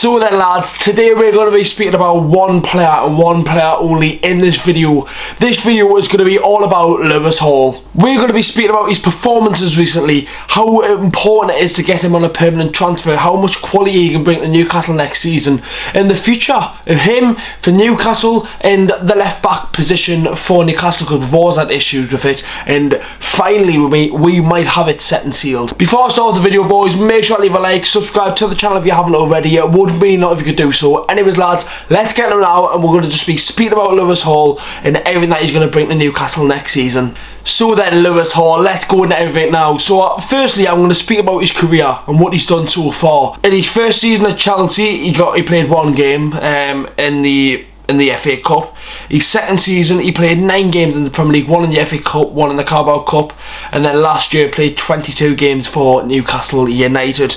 So then lads, today we're going to be speaking about one player and one player only in this video. This video is going to be all about Lewis Hall. We're going to be speaking about his performances recently, how important it is to get him on a permanent transfer, how much quality he can bring to Newcastle next season, and the future of him for Newcastle and the left back position for Newcastle, because we've always had issues with it, and finally we might have it set and sealed. Before I start the video boys, make sure to leave a like, subscribe to the channel if you haven't already. It would mean a lot if you could do so. Anyways lads, let's get them now, and we're going to just be speaking about Lewis Hall and everything that he's going to bring to Newcastle next season. So then Lewis Hall, let's go into everything now. So firstly I'm going to speak about his career and what he's done so far. In his first season at Chelsea, he played one game in the FA Cup. His second season he played 9 games in the Premier League, 1 in the FA Cup, 1 in the Carabao Cup, and then last year played 22 games for Newcastle United.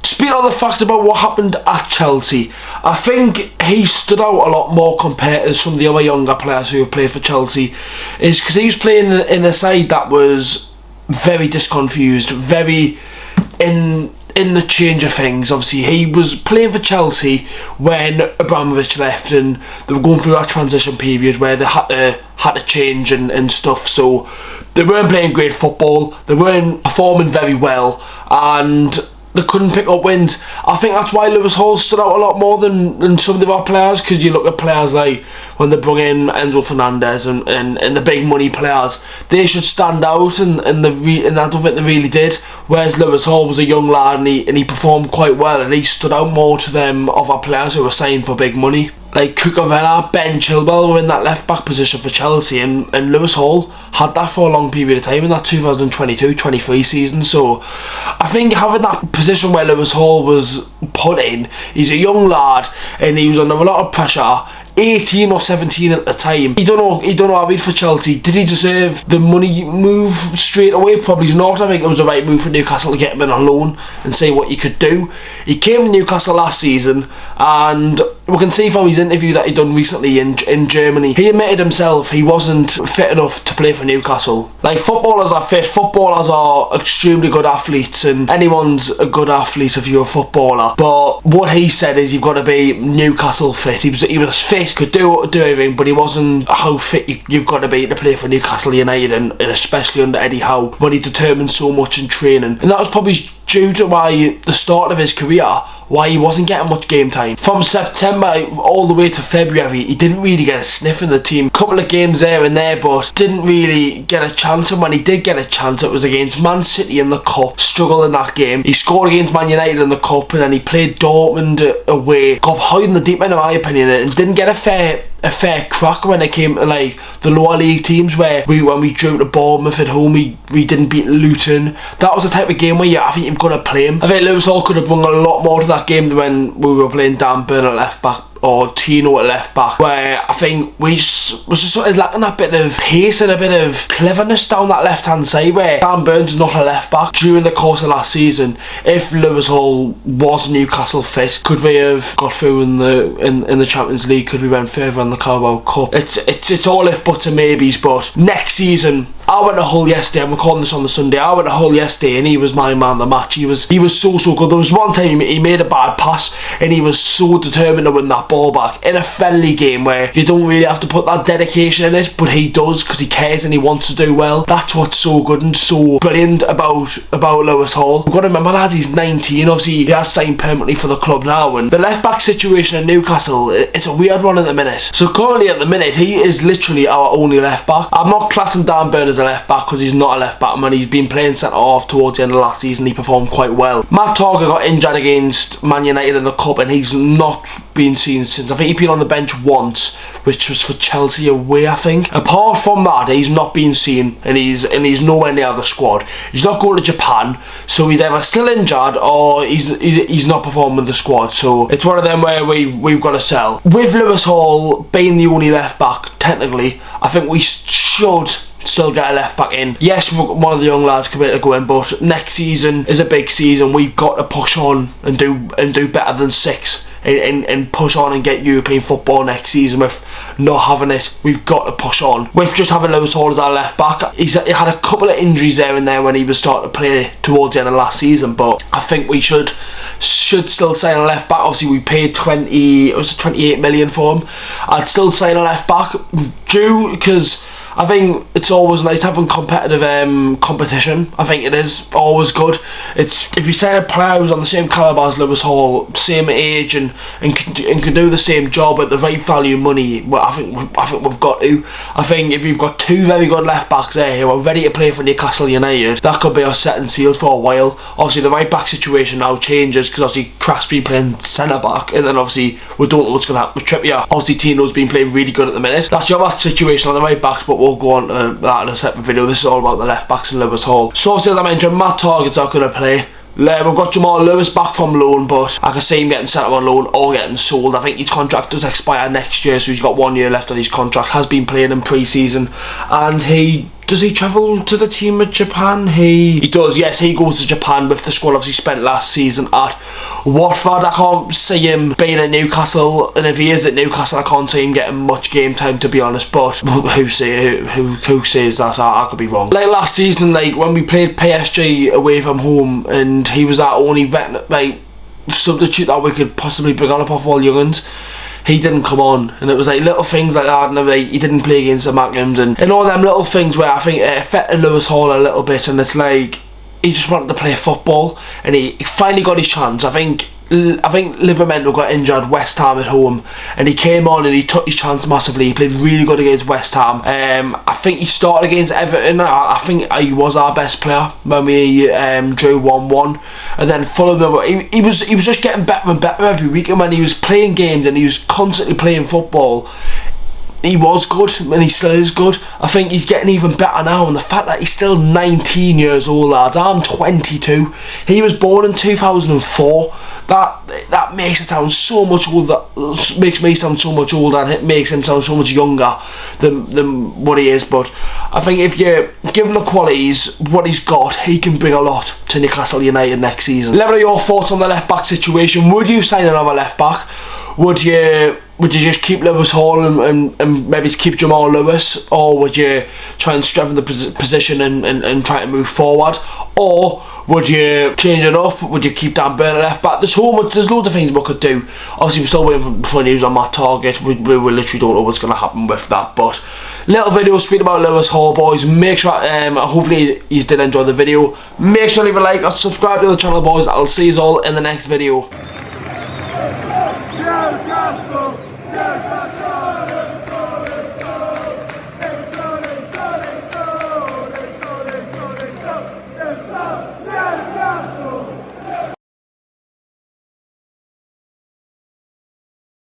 Speaking on the fact about what happened at Chelsea, I think he stood out a lot more compared to some of the other younger players who have played for Chelsea, is because he was playing in a side that was very disconfused, very in the change of things. Obviously he was playing for Chelsea when Abramovich left, and they were going through that transition period where they had to change and stuff, so they weren't playing great football, they weren't performing very well, and they couldn't pick up wins. I think that's why Lewis Hall stood out a lot more than some of the other players, because you look at players like when they brought in Enzo Fernandez and the big money players, they should stand out, and I don't think they really did, whereas Lewis Hall was a young lad and he performed quite well, and he stood out more to them other players who were signed for big money. Like Cucurella, Ben Chilwell were in that left back position for Chelsea, and Lewis Hall had that for a long period of time in that 2022-23 season. So I think having that position where Lewis Hall was put in, he's a young lad and he was under a lot of pressure. 18 or 17 at the time. He don't know how he'd for Chelsea. Did he deserve the money move straight away? Probably not. I think it was the right move for Newcastle to get him in on loan and see what he could do. He came to Newcastle last season, and we can see from his interview that he done recently in Germany, he admitted himself he wasn't fit enough to play for Newcastle. Like, footballers are fit, footballers are extremely good athletes, and anyone's a good athlete if you're a footballer, but what he said is you've got to be Newcastle fit. He was fit, could do everything, but he wasn't how fit you've got to be to play for Newcastle United, and especially under Eddie Howe, when he determined so much in training. And that was probably due to why the start of his career, why he wasn't getting much game time. From September all the way to February, he didn't really get a sniff in the team. Couple of games there and there, but didn't really get a chance, and when he did get a chance, it was against Man City in the Cup. Struggled in that game. He scored against Man United in the Cup, and then he played Dortmund away. Got high in the deep end in my opinion, and didn't get a fair crack when it came to like the lower league teams, where when we drew to Bournemouth at home, we didn't beat Luton. That was the type of game where I think you've got to play him. I think Lewis Hall could have brought a lot more to that game than when we were playing Dan Burn at left back or Tino at left back, where I think was just sort of lacking that bit of pace and a bit of cleverness down that left hand side, where Dan Burns not a left back. During the course of last season, if Lewis Hall was Newcastle fit, could we have got through in the Champions League? Could we went further in the Carabao Cup? It's all if buts and maybes, but next season, I went to Hull yesterday, I'm recording this on the Sunday, I went to Hull yesterday and he was my man of the match. He was so good. There was one time he made a bad pass and he was so determined to win that ball back in a friendly game where you don't really have to put that dedication in it, but he does, because he cares and he wants to do well. That's what's so good and so brilliant about Lewis Hall. We've got to remember, lads, he's 19, obviously he has signed permanently for the club now, and the left back situation in Newcastle, it's a weird one at the minute. So currently at the minute, he is literally our only left back. I'm not classing Dan Burn as a left back, because he's not a left back, man. He's been playing centre half towards the end of last season. He performed quite well. Matt Target got injured against Man United in the Cup, and he's not been seen since. I think he's been on the bench once, which was for Chelsea away, I think. Apart from that, he's not been seen, and he's nowhere near the squad. He's not going to Japan, so he's either still injured or he's not performing with the squad. So it's one of them where we've got to sell. With Lewis Hall being the only left back, technically, I think we should still get a left back in. Yes, one of the young lads could be able to go in, but next season is a big season. We've got to push on and do better than 6. and push on and get European football next season with not having it. We've got to push on. With just having Lewis Hall as our left back, he had a couple of injuries there and there when he was starting to play towards the end of last season, but I think we should still sign a left back. Obviously we paid 28 million for him. I'd still sign a left back because I think it's always nice having competitive competition. I think it is always good. It's if you sign a player who's on the same calibre as Lewis Hall, same age, and can do the same job at the right value money, well, I think we've got to. I think if you've got two very good left backs there who are ready to play for Newcastle United, that could be our set and sealed for a while. Obviously the right back situation now changes because obviously Kraft's been playing centre back, and then obviously we don't know what's going to happen with Trippier. Obviously Tino's been playing really good at the minute. That's your best situation on the right backs, but we'll go on to that in a separate video. This is all about the left backs and Lewis Hall. So obviously, as I mentioned, Matt Targett's not going to play. We've got Jamal Lewis back from loan, but I can see him getting sent on loan or getting sold. I think his contract does expire next year, so he's got 1 year left on his contract. Has been playing in pre-season, and does he travel to the team at Japan? He does, yes, he goes to Japan with the squad obviously spent last season at Watford. I can't see him being at Newcastle, and if he is at Newcastle I can't see him getting much game time, to be honest, but who says that? I could be wrong. Like last season, like when we played PSG away from home and he was our only substitute that we could possibly bring on above all young'uns, he didn't come on, and it was like little things like that, and he didn't play against the Magnums, and all them little things where I think it affected Lewis Hall a little bit, and it's like he just wanted to play football, and he finally got his chance. I think Livermore got injured, West Ham at home, and he came on and he took his chance massively. He played really good against West Ham. I think he started against Everton. I think he was our best player when we drew 1-1, and then Fulham, he was just getting better and better every week, and when he was playing games and he was constantly playing football, he was good, and he still is good. I think he's getting even better now, and the fact that he's still 19 years old, lads. I'm 22. He was born in 2004. That makes it sound so much older. Makes me sound so much older, and it makes him sound so much younger than what he is. But I think if you give him the qualities, what he's got, he can bring a lot to Newcastle United next season. Let me know your thoughts on the left back situation. Would you sign another left back? Would you just keep Lewis Hall and maybe keep Jamal Lewis, or would you try and strengthen the position and try to move forward, or would you change it up? Would you keep Dan Burn left back? There's loads of things we could do. Obviously we're still waiting for news on Matt Targett. We literally don't know what's going to happen with that, but little video speaking about Lewis Hall, boys. Make sure, hopefully you did enjoy the video. Make sure to leave a like or subscribe to the channel, boys. I'll see you all in the next video. NEWCASTLE!